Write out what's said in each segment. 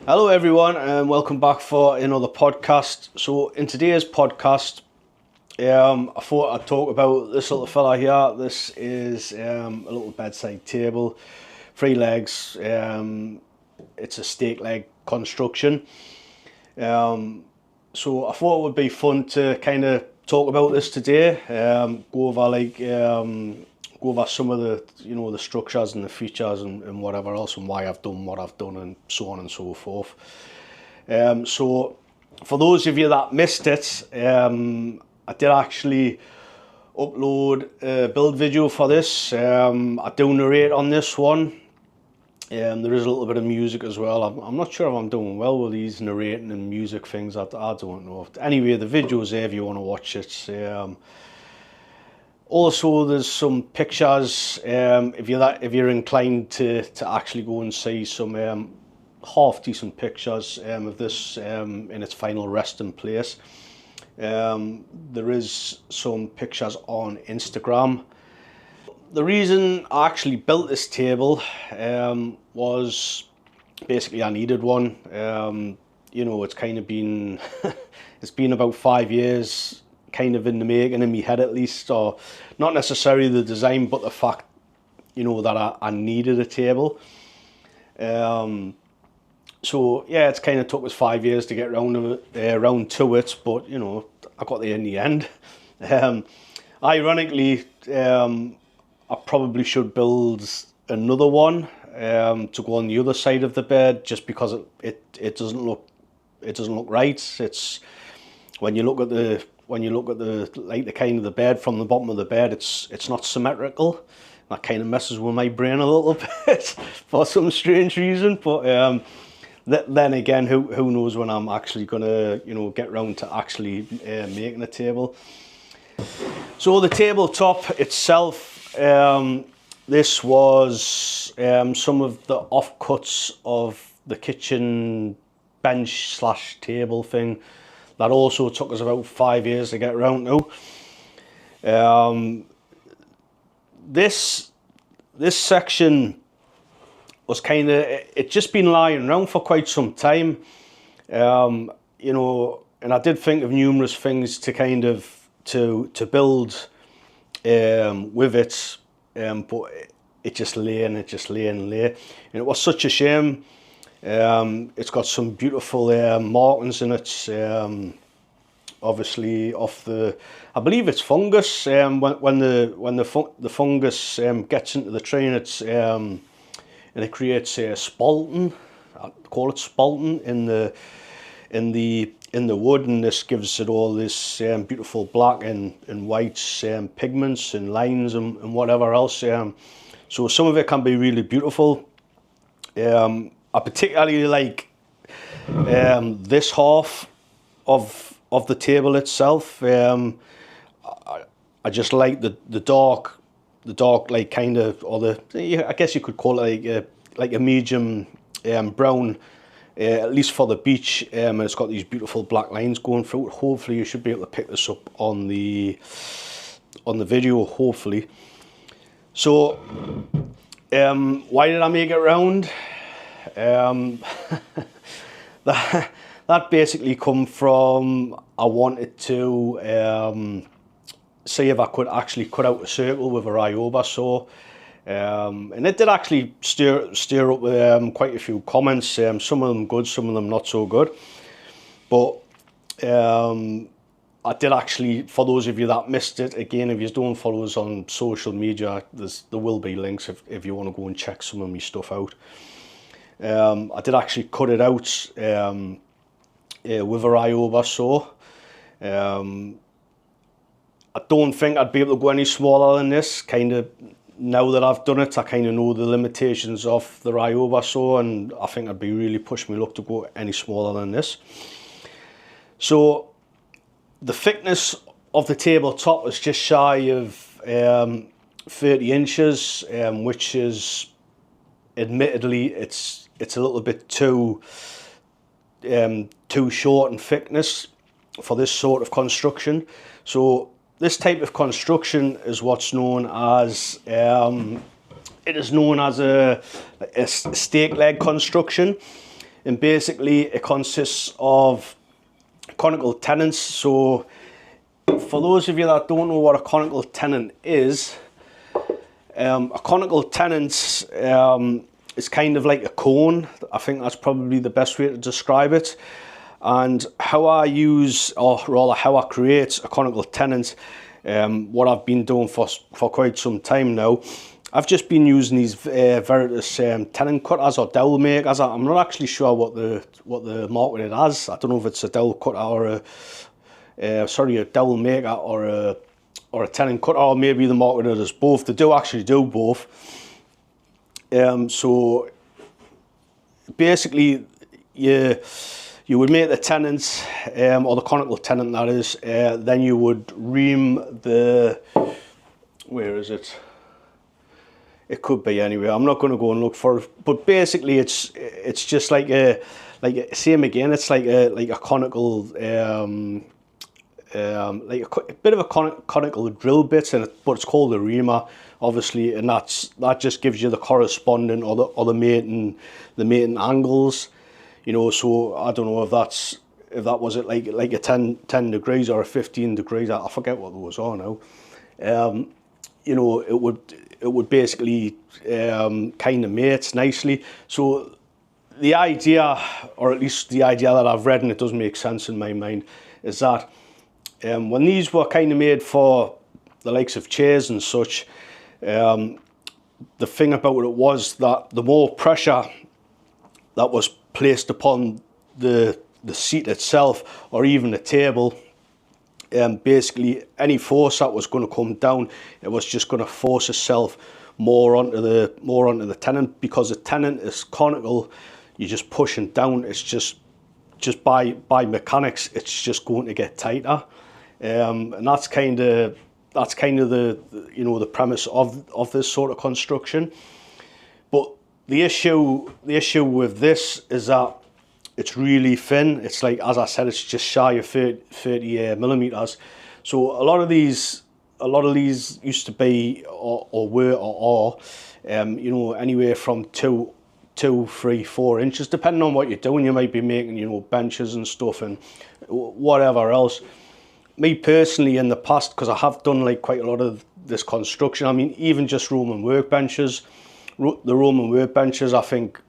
Hello everyone and welcome back for another podcast. So in today's podcast, I thought I'd talk about this little fella here. This is a little bedside table, 3 legs. It's a stake leg construction. So I thought it would be fun to kind of talk about this today. Go over some of the the structures and the features and whatever else, and why I've done what I've done and so on and so forth. So for those of you that missed it, I did actually upload a build video for this. I do narrate on this one. There is a little bit of music as well. I'm not sure if I'm doing well with these narrating and music things. I don't know. Anyway, the video's there if you want to watch it. Also, there's some pictures if you're inclined to actually go and see some half decent pictures of this in its final resting place. There is some pictures on Instagram. The reason I actually built this table was basically I needed one. It's kind of been it's been about 5 years kind of in the making, in my head at least, or not necessarily the design, but the fact that I needed a table. So yeah, it's kind of took us 5 years to get round to it, but I got there in the end. Ironically, I probably should build another one to go on the other side of the bed, just because it doesn't look right. It's when you look at the the kind of the bed from the bottom of the bed, it's not symmetrical. That kind of messes with my brain a little bit for some strange reason. But then again, who knows when I'm actually gonna get round to actually making a table. So the tabletop itself. This was some of the offcuts of the kitchen bench / table thing that also took us about 5 years to get around to. This section was kind of, it just been lying around for quite some time, and I did think of numerous things to kind of to build with it, but it just lay and it was such a shame. It's got some beautiful markings in it, obviously off I believe it's fungus. When the fungus gets into the tree, and it creates spalton. I call it spalton in the wood, and this gives it all this beautiful black and white pigments and lines and whatever else. So some of it can be really beautiful. I particularly like this half of the table itself. I just like the dark like kind of, or I guess you could call it like a medium brown. At least for the beach, and it's got these beautiful black lines going through it. Hopefully you should be able to pick this up on the video, hopefully. So why did I make it round? That basically come from, I wanted to see if I could actually cut out a circle with a Ryobi saw. And it did actually stir up quite a few comments, some of them good, some of them not so good. But I did actually, for those of you that missed it, again, if you don't follow us on social media, there will be links if you want to go and check some of my stuff out. I did actually cut it out with a Ryobi saw. I don't think I'd be able to go any smaller than this. Kind of, now that I've done it, I kind of know the limitations of the Ryobi saw, and I think I'd be really pushing my luck to go any smaller than this. So the thickness of the tabletop was just shy of 30 inches, which is, admittedly, it's a little bit too short in thickness for this sort of construction. So this type of construction is what's known as a stake leg construction. and basically it consists of conical tenons. So for those of you that don't know what a conical tenon is, a conical tenon is kind of like a cone. I think that's probably the best way to describe it. And how I use, or rather how I create a conical tenon, what I've been doing for quite some time now, I've just been using these Veritas tenon cutters or dowel makers. I'm not actually sure what the marketed as. I don't know if it's a dowel cutter or a dowel maker or a tenon cutter, or maybe the marketed as both. They do actually do both. So basically, you would make the tenons, or the conical tenon that is, then you would ream the, where is it? It could be anywhere. I'm not going to go and look for it, but basically it's just like same again. It's like a conical, like a bit of a conical drill bit, but it's called a reamer, obviously, and that just gives you the corresponding or the mating angles, you know. So I don't know if that was it like a 10 degrees or a 15 degrees. I forget what those are now. You know, it would basically kind of mate nicely. So the idea, or at least the idea that I've read, and it does make sense in my mind, is that when these were kind of made for the likes of chairs and such, the thing about it was that the more pressure that was placed upon the seat itself, or even the table, basically any force that was going to come down, it was just going to force itself more onto the tenon, because the tenon is conical. You're just pushing down. It's just by mechanics, it's just going to get tighter, and that's kind of the you know, the premise of this sort of construction. But the issue with this is that it's really thin. It's like, as I said, it's just shy of 30 millimeters. So a lot of these used to be or were or are, you know, anywhere from 2, 3, 4 inches, depending on what you're doing. You might be making, you know, benches and stuff and whatever else. Me personally, in the past, because I have done like quite a lot of this construction, I mean, even just Roman workbenches, I think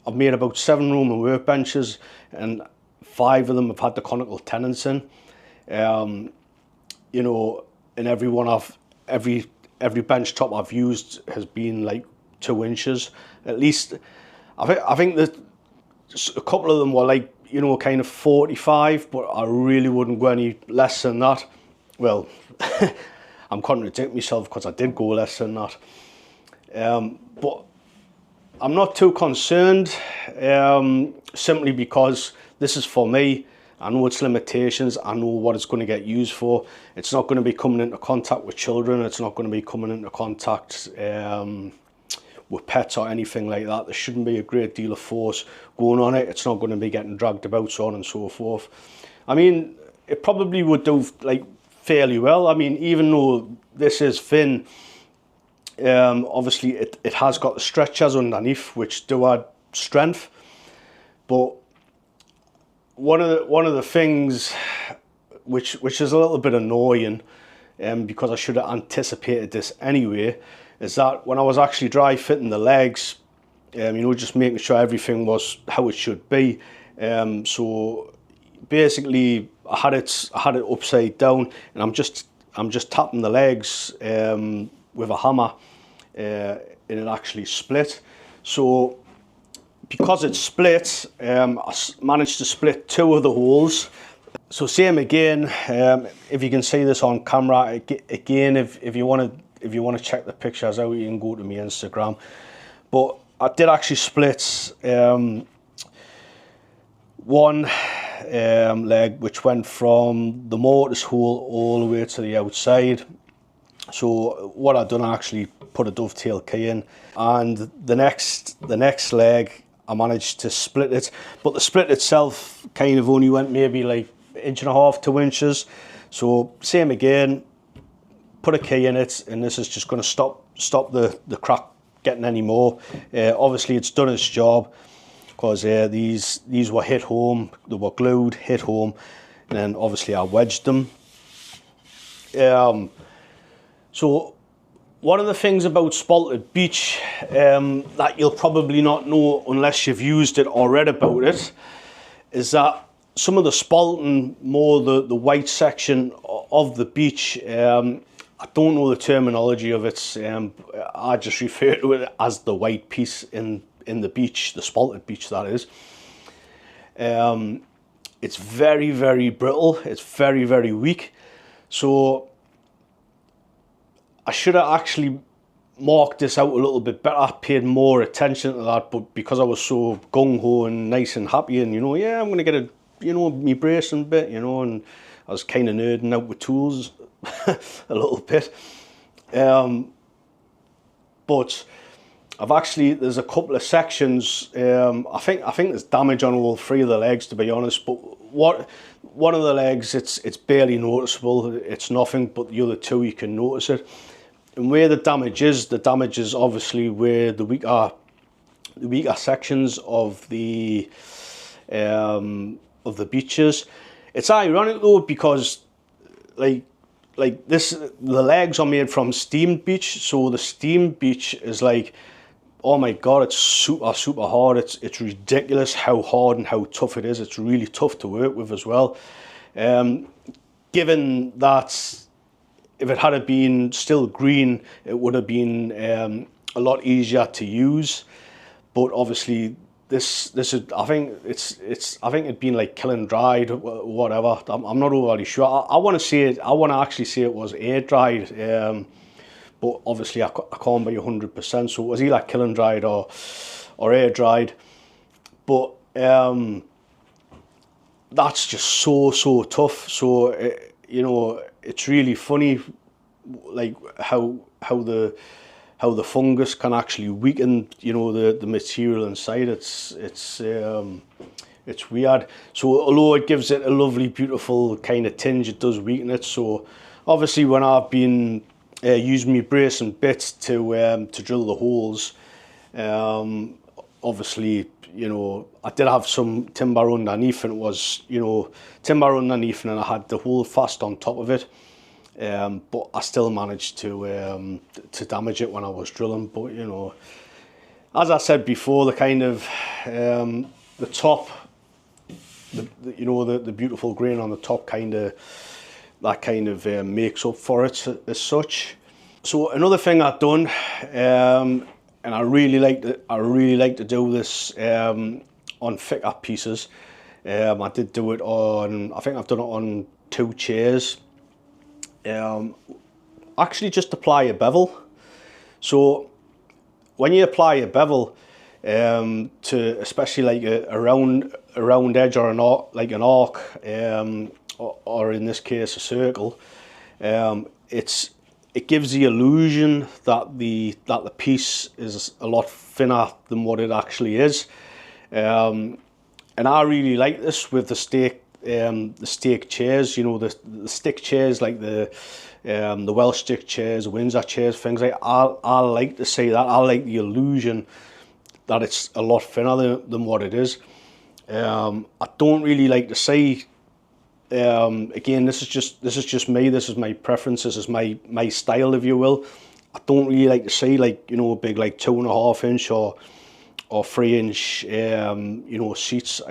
I've made about 7 Roman workbenches, and 5 of them have had the conical tenons in. You know, and every bench top I've used has been like 2 inches at least. I think that a couple of them were like, you know, kind of 45, but I really wouldn't go any less than that. Well, I'm contradicting myself, because I did go less than that. But I'm not too concerned, simply because this is for me. I know its limitations. I know what it's going to get used for. It's not going to be coming into contact with children. It's not going to be coming into contact with pets or anything like that. There shouldn't be a great deal of force going on it. It's not going to be getting dragged about, so on and so forth. I mean, it probably would do like fairly well. I mean, even though this is thin, obviously it has got the stretchers underneath, which do add strength. But one of the things which is a little bit annoying, because I should have anticipated this anyway, is that when I was actually dry fitting the legs, you know, just making sure everything was how it should be. So basically, I had it upside down, and I'm just tapping the legs with a hammer, and it actually split. So because it split, I managed to split 2 of the holes. So same again, if you can see this on camera, again, if you want to check the pictures out, you can go to my Instagram. But I did actually split one leg, which went from the mortise hole all the way to the outside. So what I've done, I actually put a dovetail key in, and the next leg I managed to split it, but the split itself kind of only went maybe like 1.5 to 2 inches. So same again, put a key in it, and this is just going to stop the crack getting any more. Obviously it's done its job. because these were hit home, they were glued, hit home, and then obviously I wedged them. So one of the things about Spalted Beech that you'll probably not know unless you've used it or read about it is that some of the spalting, more the white section of the beech, I don't know the terminology of it, I just refer to it as the white piece in the beech, the Spalted Beech that is. It's very, very brittle, it's very, very weak. So I should have actually marked this out a little bit better, paid more attention to that, but because I was so gung-ho and nice and happy and, yeah, I'm going to get a, me bracing bit, and I was kind of nerding out with tools a little bit. But I've actually, there's a couple of sections, I think there's damage on all three of the legs, to be honest, but one of the legs, it's barely noticeable, it's nothing, but the other two you can notice it. And where the damage is obviously where the weaker sections of the beeches. It's ironic though, because like this, the legs are made from steamed beech, so the steamed beech is like, oh my god, it's super hard. It's ridiculous how hard and how tough it is. It's really tough to work with as well. Given that if it had been still green, it would have been a lot easier to use. But obviously this is, I think it'd been like killing dried or whatever. I'm not overly sure. I want to actually say it was air dried. But obviously I can't be 100%, so it was either killing dried or air dried. But that's just so tough. So it's really funny, like how the fungus can actually weaken the material inside. It's weird. So although it gives it a lovely, beautiful kind of tinge, it does weaken it. So obviously when I've been using my bracing bits to drill the holes, obviously I did have some timber underneath, and it was timber underneath, and I had the hole fast on top of it, but I still managed to damage it when I was drilling. But as I said before, the kind of the top, the beautiful grain on the top kind of makes up for it as such. So another thing I've done, and I really like to do this on thicker pieces. I did do it on, I think I've done it on 2 chairs. Actually just apply a bevel. So when you apply a bevel to especially like a round edge or an arc, or in this case a circle, it gives the illusion that the piece is a lot thinner than what it actually is, and I really like this with the stake chairs. The stick chairs, like the Welsh stick chairs, the Windsor chairs, things like that. I like to say that I like the illusion that it's a lot thinner than what it is. I don't really like to say. Again, this is just me. This is my preference. This is my style, if you will. I don't really like to say like a big like 2.5 inch or 3 inch seats.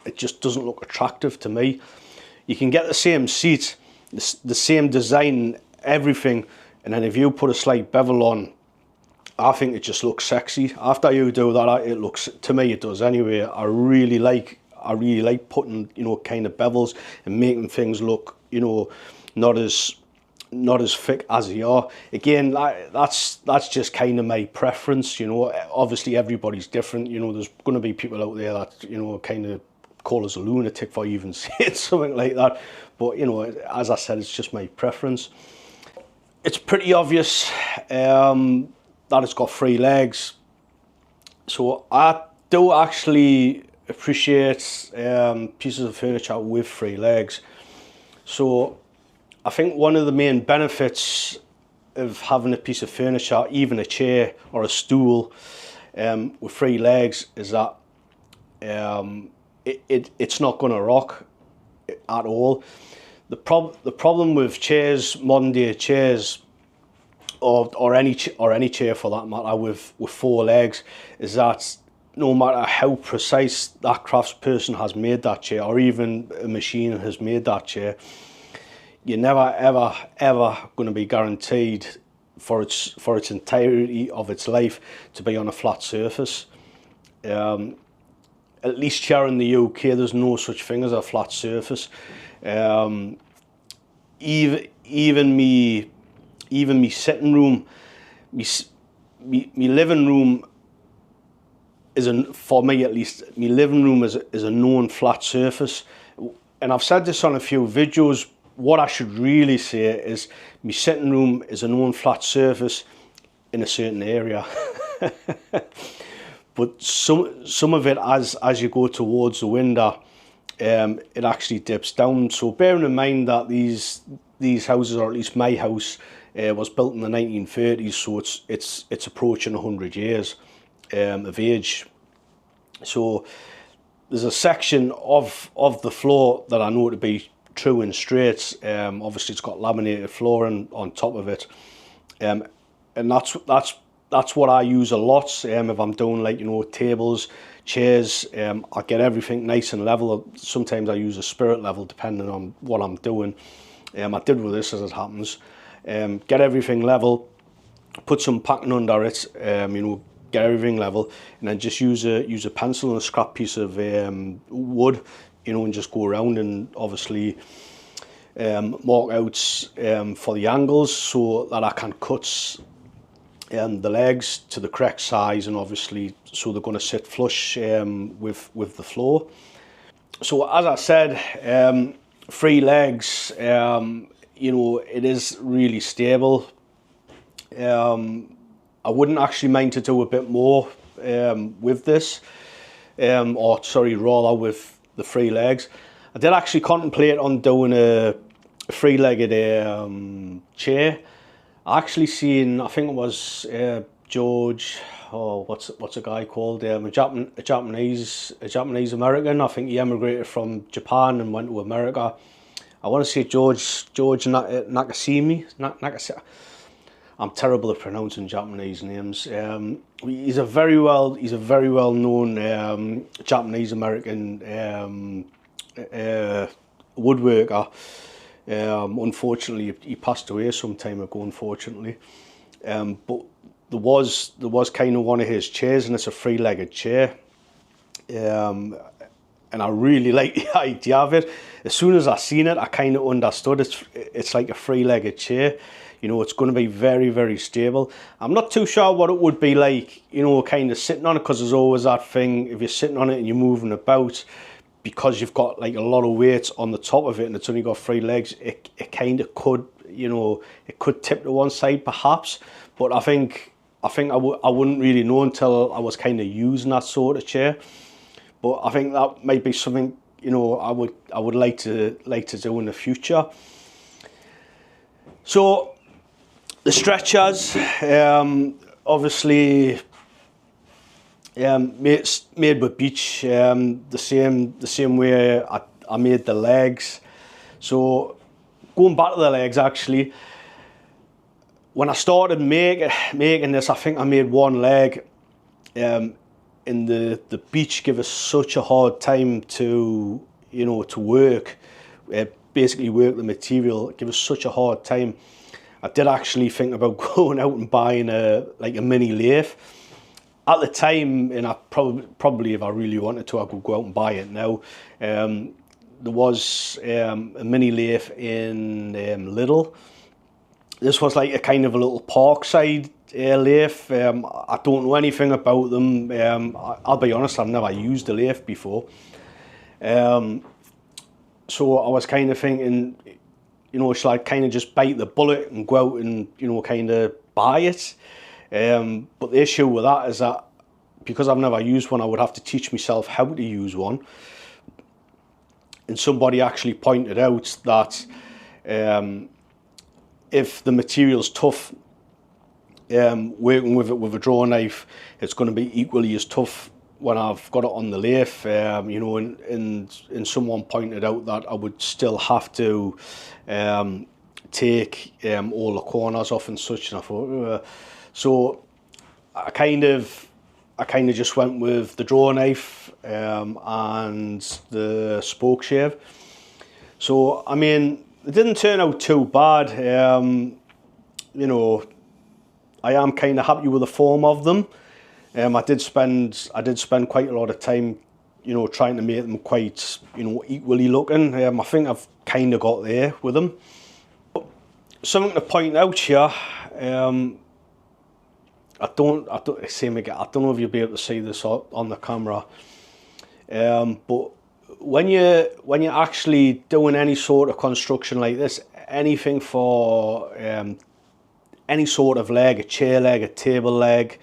It just doesn't look attractive to me. You can get the same seat, the same design, everything, and then if you put a slight bevel on, I think it just looks sexy. After you do that, it looks, to me it does anyway. I really like putting kind of bevels and making things look not as thick as they are. Again, that's just kind of my preference. Obviously everybody's different. There's going to be people out there that kind of call us a lunatic for even saying something like that, but as I said, it's just my preference. It's pretty obvious that it's got 3 legs, so I do actually appreciate pieces of furniture with 3 legs. So I think one of the main benefits of having a piece of furniture, even a chair or a stool, with three legs is that it's not going to rock at all. The problem with chairs, modern day chairs, or any chair for that matter, with four legs, is that no matter how precise that craftsperson has made that chair, or even a machine has made that chair, you're never ever going to be guaranteed for its entirety of its life to be on a flat surface. At least here in the UK, there's no such thing as a flat surface. Even me sitting room, me living room for me at least, my living room is a known flat surface. And I've said this on a few videos. What I should really say is my sitting room is a known flat surface in a certain area. But some of it, as you go towards the window, it actually dips down. So bearing in mind that these houses, or at least my house, was built in the 1930s, so it's approaching 100 years of age. So there's a section of the floor that I know to be true and straight. Obviously, it's got laminated flooring on top of it, and that's what I use a lot. If I'm doing, like, tables, chairs, I get everything nice and level. Sometimes I use a spirit level depending on what I'm doing. I did with this, as it happens. Get everything level, put some packing under it, get everything level, and then just use a pencil and a scrap piece of wood, and just go around and obviously mark out for the angles so that I can cut the legs to the correct size, and obviously so they're going to sit flush with the floor. So as I said, three legs, it is really stable. I wouldn't actually mind to do a bit more with this, rather with the three legs. I did actually contemplate on doing a three-legged chair. I actually seen, I think it was George, what's a guy called? A Japanese American. I think he emigrated from Japan and went to America. I want to say George Nakasimi. I'm terrible at pronouncing Japanese names. He's a very well known Japanese American woodworker. Unfortunately, he passed away some time ago. Unfortunately, but there was kind of one of his chairs, and it's a three-legged chair. And I really like the idea of it. As soon as I seen it, I kind of understood it's like a three-legged chair. It's going to be very, very stable. I'm not too sure what it would be like, kind of sitting on it, because there's always that thing, if you're sitting on it and you're moving about, because you've got like a lot of weight on the top of it and it's only got three legs, it kind of could, it could tip to one side perhaps. But I think I wouldn't really know until I was kind of using that sort of chair. But I think that might be something, I would like to do in the future. So the stretchers, obviously, made with beech, the same way I made the legs. So going back to the legs, actually, when I started making this, I think I made one leg, and the beech gave us such a hard time to work, basically work the material. It gave us such a hard time. I did actually think about going out and buying a mini lathe. At the time, and I probably if I really wanted to, I could go out and buy it now. There was a mini lathe in Lidl. This was like a kind of a little Parkside lathe. I don't know anything about them. I'll be honest, I've never used a lathe before. So I was kind of thinking, should I kind of just bite the bullet and go out and, kind of buy it? But the issue with that is that because I've never used one, I would have to teach myself how to use one. And somebody actually pointed out that if the material's tough, working with it with a draw knife, it's going to be equally as tough when I've got it on the lathe. You know, and someone pointed out that I would still have to take all the corners off and such, and I thought, so I kind of just went with the draw knife and the spoke shave. So I mean, it didn't turn out too bad. You know, I am kind of happy with the form of them. I did spend quite a lot of time, you know, trying to make them quite, you know, equally looking. I think I've kind of got there with them. But something to point out here. I don't know if you'll be able to see this on the camera. But when you're actually doing any sort of construction like this, anything for any sort of leg, a chair leg, a table leg,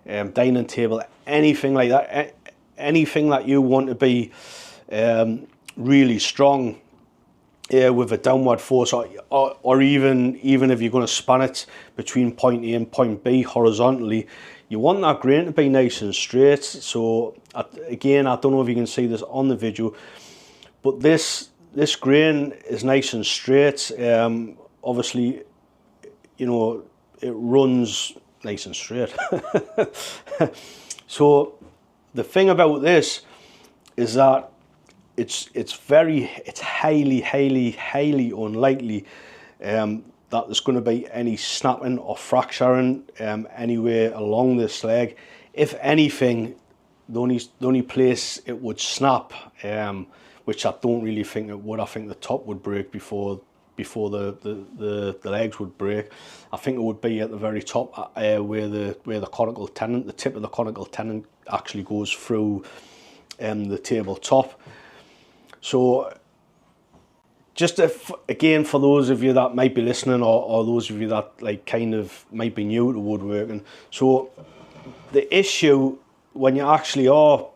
dining table, anything like that, anything that you want to be really strong with a downward force, or even if you're going to span it between point A and point B horizontally, you want that grain to be nice and straight. So again, I don't know if you can see this on the video, but this grain is nice and straight. Obviously, you know, it runs nice and straight. So the thing about this is that it's highly unlikely that there's going to be any snapping or fracturing anywhere along this leg. If anything, the only place it would snap, which I don't really think it would. I think the top would break before the legs would break. I think it would be at the very top, where the conical tenon, the tip of the conical tenon actually goes through the tabletop. So just again, for those of you that might be listening, or those of you that like kind of might be new to woodworking, so the issue when you actually are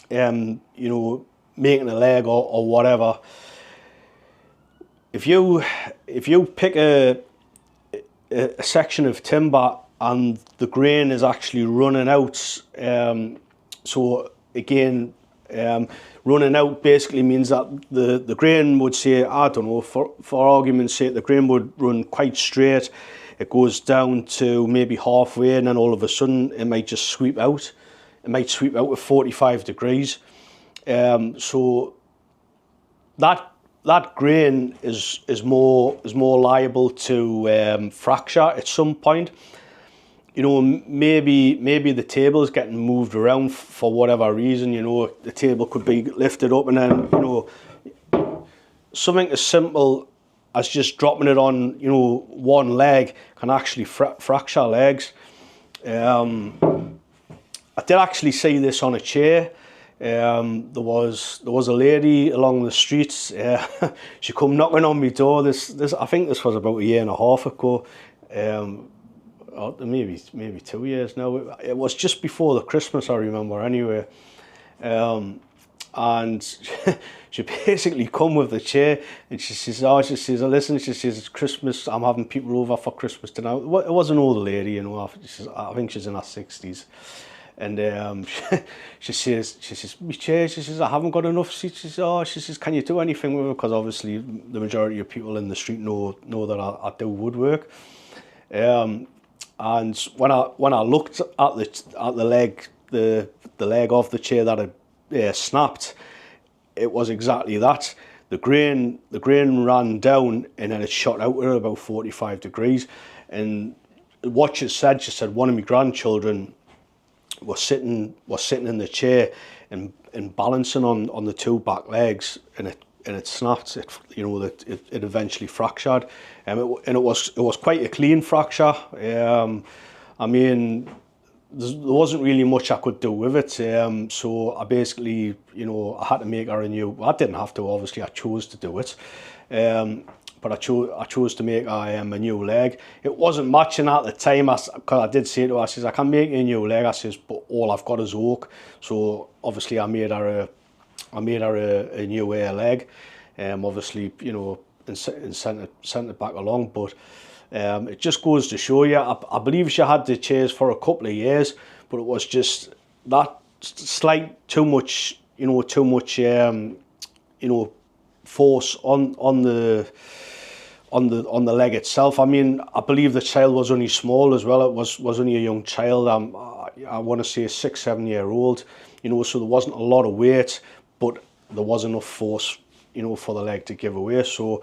you know, making a leg or whatever, if you pick a section of timber and the grain is actually running out, so again, running out basically means that the grain would say, I don't know, for argument's sake, the grain would run quite straight. It goes down to maybe halfway, and then all of a sudden it might just sweep out. It might sweep out at 45 degrees. So that grain is more liable to fracture at some point. You know, maybe the table is getting moved around for whatever reason. You know, the table could be lifted up, and then, you know, something as simple as just dropping it on, you know, one leg can actually fracture legs. I did actually see this on a chair. There was a lady along the streets. She come knocking on my door. This I think this was about 1.5 years ago. Maybe 2 years now. It was just before the Christmas, I remember, anyway. And she basically come with the chair, and she says, listen, she says, it's Christmas, I'm having people over for Christmas tonight. It was an older lady, you know, I think she's in her 60s. And she says, my chair, she says, I haven't got enough seats. She says, can you do anything with it? Because obviously the majority of people in the street know that I do woodwork. And when I looked at the leg, the leg of the chair that had snapped, it was exactly that. The grain ran down, and then it shot out at about 45 degrees. And what she said one of my grandchildren was sitting in the chair and balancing on the two back legs, and it snapped. It eventually fractured, and it was quite a clean fracture. I mean, there wasn't really much I could do with it. So I basically, I had to make her a new. I didn't have to, obviously. I chose to do it. But I chose to make a new leg. It wasn't matching at the time, because I did say to her, I says, I can make a new leg. I says, but all I've got is oak. So obviously I made her a new leg. Obviously, and sent it back along. But It just goes to show you. I believe she had the chairs for a couple of years, but it was just that slight too much, force on the leg itself. I mean, I believe the child was only small as well. It was only a young child. I want to say 6-7-year-old. So there wasn't a lot of weight, but there was enough force, for the leg to give away. So,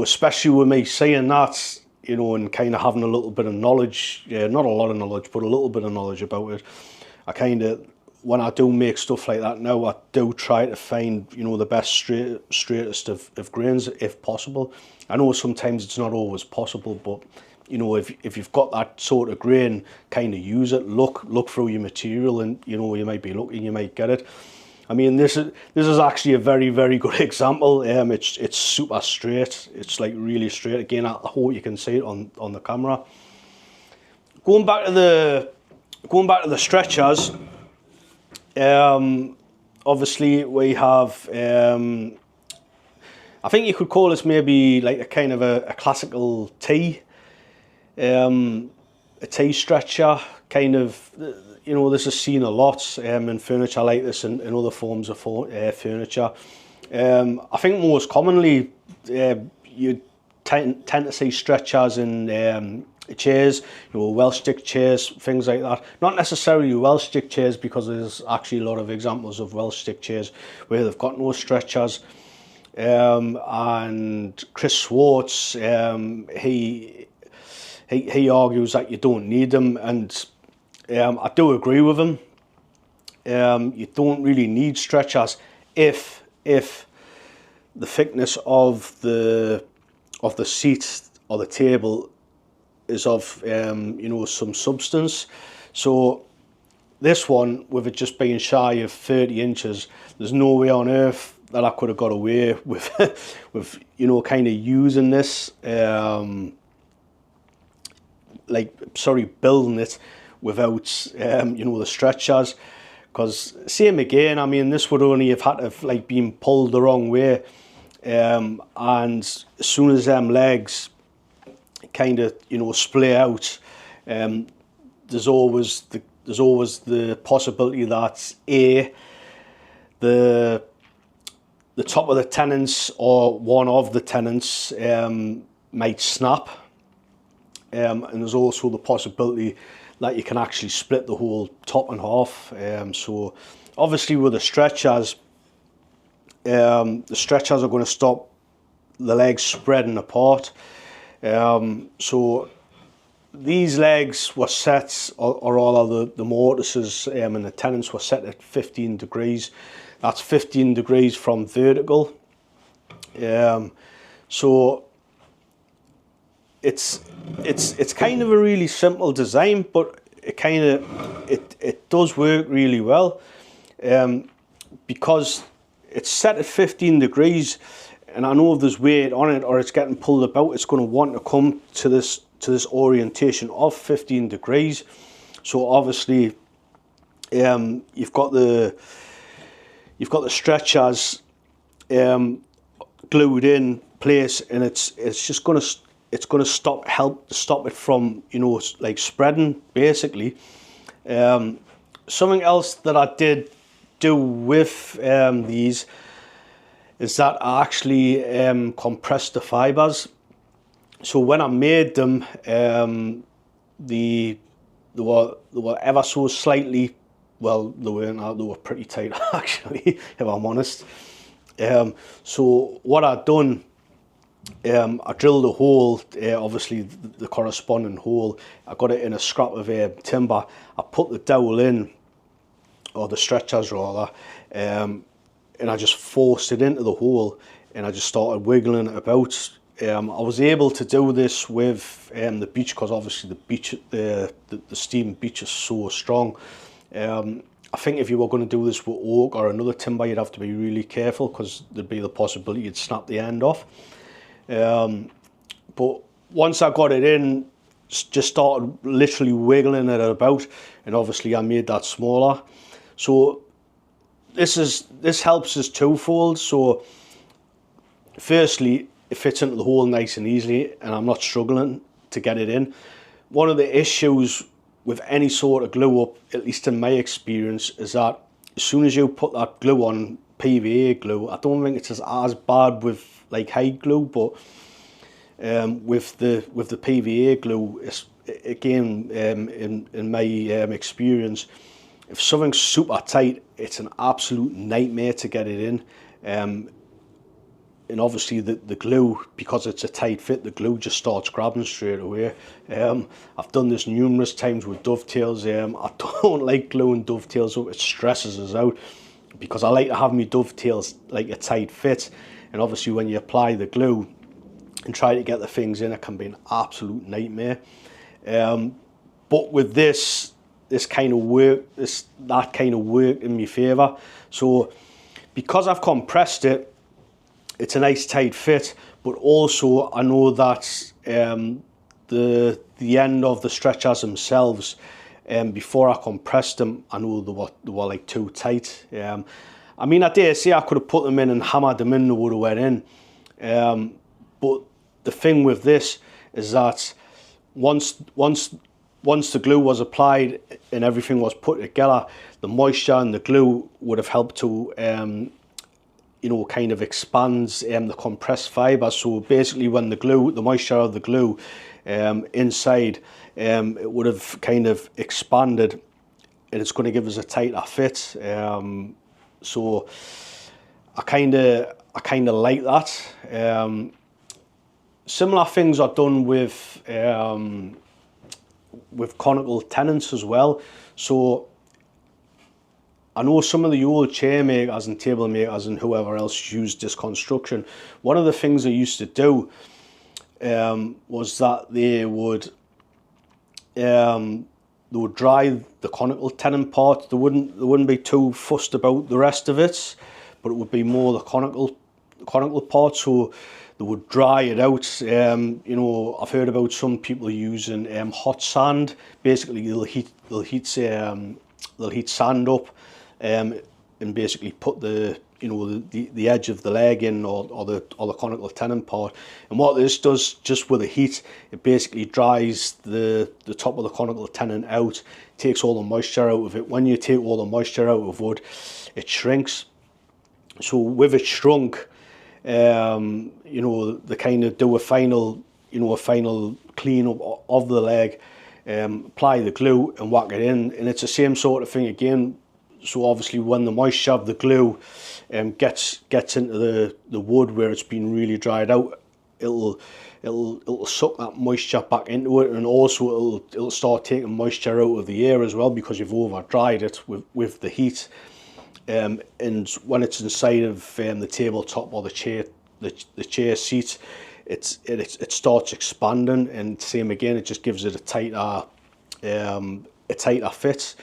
especially with me saying that, and kind of having a little bit of knowledge, not a lot of knowledge, but a little bit of knowledge about it, I kind of, when I do make stuff like that now, I do try to find, the best straightest of grains if possible. I know sometimes it's not always possible, but if you've got that sort of grain, kind of use it. Look through your material, and you might be lucky, you might get it. I mean, this is actually a very, very good example. It's super straight. It's like really straight. Again, I hope you can see it on the camera. Going back to the stretchers. Obviously we have, I think you could call this maybe like a kind of a classical T, a T stretcher, kind of, this is seen a lot in furniture like this and in other forms of furniture. I think most commonly you tend to see stretchers in chairs, Welsh stick chairs, things like that. Not necessarily Welsh stick chairs, because there's actually a lot of examples of Welsh stick chairs where they've got no stretchers. And Chris Swartz, he argues that you don't need them, and I do agree with him. You don't really need stretchers if the thickness of the seat or the table is of some substance. So this one, with it just being shy of 30 inches, there's no way on earth that I could have got away with kind of using this, building it without the stretchers. Because same again, I mean, this would only have had to have been pulled the wrong way, and as soon as them legs kind of splay out, there's always the possibility that the top of the tenons or one of the tenons might snap, and there's also the possibility that you can actually split the whole top in half. So obviously with the stretchers are going to stop the legs spreading apart. So these legs were set, or all of the mortises and the tenons were set at 15 degrees. That's 15 degrees from vertical. So it's kind of a really simple design, but it does work really well, because it's set at 15 degrees. And I know if there's weight on it or it's getting pulled about, it's going to want to come to this orientation of 15 degrees. So obviously, you've got the stretchers glued in place, and it's just going to help stop it from spreading basically. Something else that I did do with these is that I actually compressed the fibers. So when I made them, they were ever so slightly, well, they were pretty tight actually, if I'm honest. So what I'd done, I drilled a hole, obviously the corresponding hole. I got it in a scrap of timber. I put the dowel in, or the stretchers rather, and I just forced it into the hole, and I just started wiggling it about. I was able to do this with the beech, because obviously the steam beech is so strong. I think if you were going to do this with oak or another timber, you'd have to be really careful, because there'd be the possibility you'd snap the end off. But once I got it in, just started literally wiggling it about, and obviously I made that smaller. So this helps us twofold. So firstly, it fits into the hole nice and easily, and I'm not struggling to get it in. One of the issues with any sort of glue up, at least in my experience, is that as soon as you put that glue on, PVA glue, I don't think it's as bad with like hide glue, but with the PVA glue, it's, again, in my experience, if something's super tight, it's an absolute nightmare to get it in. And obviously the glue, because it's a tight fit, the glue just starts grabbing straight away. I've done this numerous times with dovetails. I don't like gluing dovetails up, it stresses us out, because I like to have my dovetails like a tight fit. And obviously when you apply the glue and try to get the things in, it can be an absolute nightmare. But with this kind of work, that kind of work in my favour. So because I've compressed it, it's a nice tight fit, but also I know that the end of the stretchers themselves, before I compressed them, I know they were like too tight. I mean, I dare say I could have put them in and hammered them in, they would have went in. But the thing with this is that once the glue was applied and everything was put together, the moisture and the glue would have helped to kind of expands the compressed fibre. So basically when the moisture of the glue inside, it would have kind of expanded, and it's going to give us a tighter fit. So I kind of like that. Similar things are done with conical tenons as well. So I know some of the old chair makers and table makers and whoever else used this construction. One of the things they used to do was that they would dry the conical tenon part. They wouldn't be too fussed about the rest of it, but it would be more the conical part. So they would dry it out. I've heard about some people using hot sand. Basically, they'll heat sand up. And basically put the edge of the leg in, or the conical tenon part. And what this does, just with the heat, it basically dries the top of the conical tenon out, takes all the moisture out of it. When you take all the moisture out of wood, it shrinks. So with it shrunk, they kind of do a final clean up of the leg, apply the glue and whack it in, and it's the same sort of thing again. So obviously when the moisture of the glue gets into the wood where it's been really dried out, it'll suck that moisture back into it, and also it'll start taking moisture out of the air as well, because you've over dried it with the heat. And when it's inside of the tabletop or the chair seat, it starts expanding, and same again, it just gives it a tighter fit,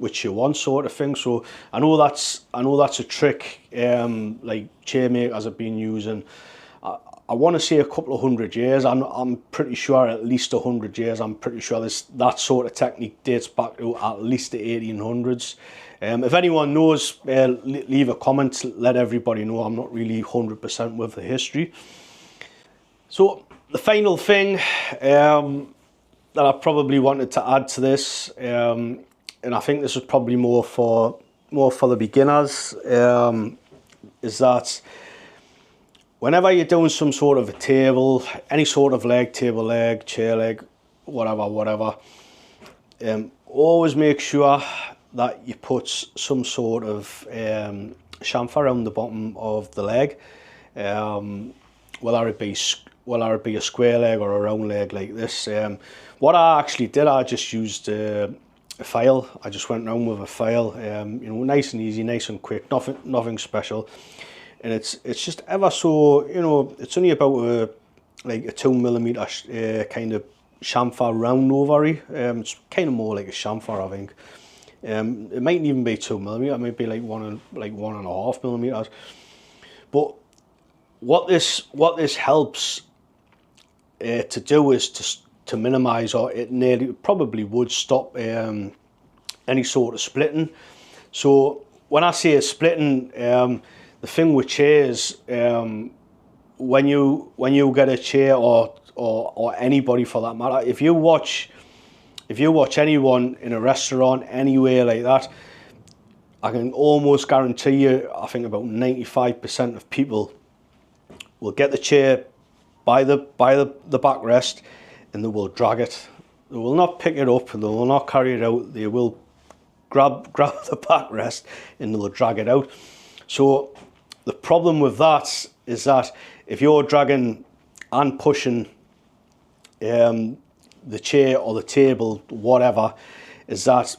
which you want, sort of thing. So I know that's a trick like chair makers have been using. I want to say a couple of 100 years. I'm pretty sure at least 100 years. I'm pretty sure that sort of technique dates back to at least the 1800s. If anyone knows, leave a comment. Let everybody know. I'm not really 100% with the history. So the final thing that I probably wanted to add to this, and I think this is probably more for the beginners, is that whenever you're doing some sort of a table, any sort of leg, table leg, chair leg, whatever, always make sure that you put some sort of chamfer around the bottom of the leg, whether it be a square leg or a round leg like this. What I actually did, I just used a file. I just went around with a file, nice and easy, nice and quick, nothing special. And it's just ever so, it's only about a 2mm kind of chamfer round ovary. It's kind of more like a chamfer, I think. It mightn't even be 2mm, it might be like 1.5mm. But what this helps to do is to minimise, or it nearly probably would stop any sort of splitting. So when I say splitting, the thing with chairs, when you get a chair, or anybody for that matter, if you watch anyone in a restaurant anywhere like that, I can almost guarantee you, I think about 95% of people will get the chair by the backrest, and they will drag it. They will not pick it up, and they will not carry it out. They will grab the backrest and they will drag it out. So the problem with that is that if you're dragging and pushing the chair or the table, whatever, is that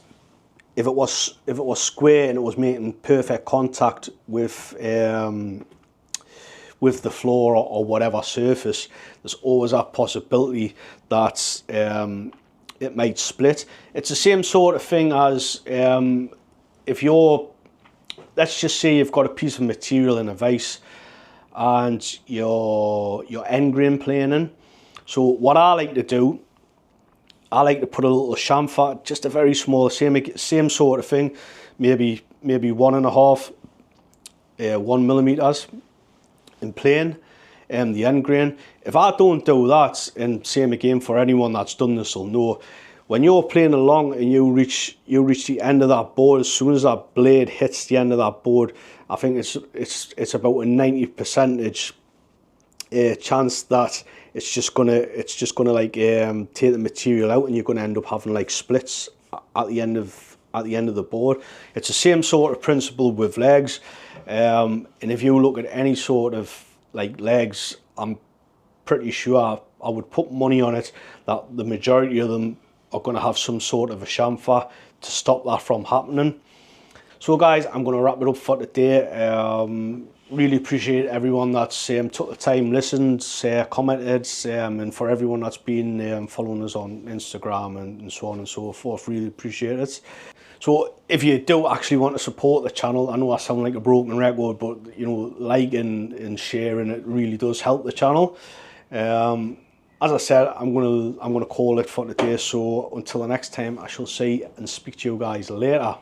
if it was square and it was making perfect contact with the floor or whatever surface, there's always that possibility that it might split. It's the same sort of thing as if you're, let's just say you've got a piece of material in a vase and your end grain planing. So what I like to do, I like to put a little chamfer, just a very small, same sort of thing, maybe 1.5 1 millimeters in plane, the end grain. If I don't do that, and same again for anyone that's done this will know, when you're playing along and you reach the end of that board, as soon as that blade hits the end of that board, I think it's about a 90% chance that it's just gonna like take the material out, and you're gonna end up having like splits at the end of the board. It's the same sort of principle with legs, and if you look at any sort of like legs, I'm pretty sure I would put money on it that the majority of them are going to have some sort of a chamfer to stop that from happening. So guys, I'm going to wrap it up for today. Really appreciate everyone that's took the time, listened, commented, and for everyone that's been following us on Instagram and so on and so forth. Really appreciate it. So if you do actually want to support the channel, I know I sound like a broken record, but you know, liking and sharing it really does help the channel. As I said, I'm gonna call it for today. So until the next time, I shall see and speak to you guys later.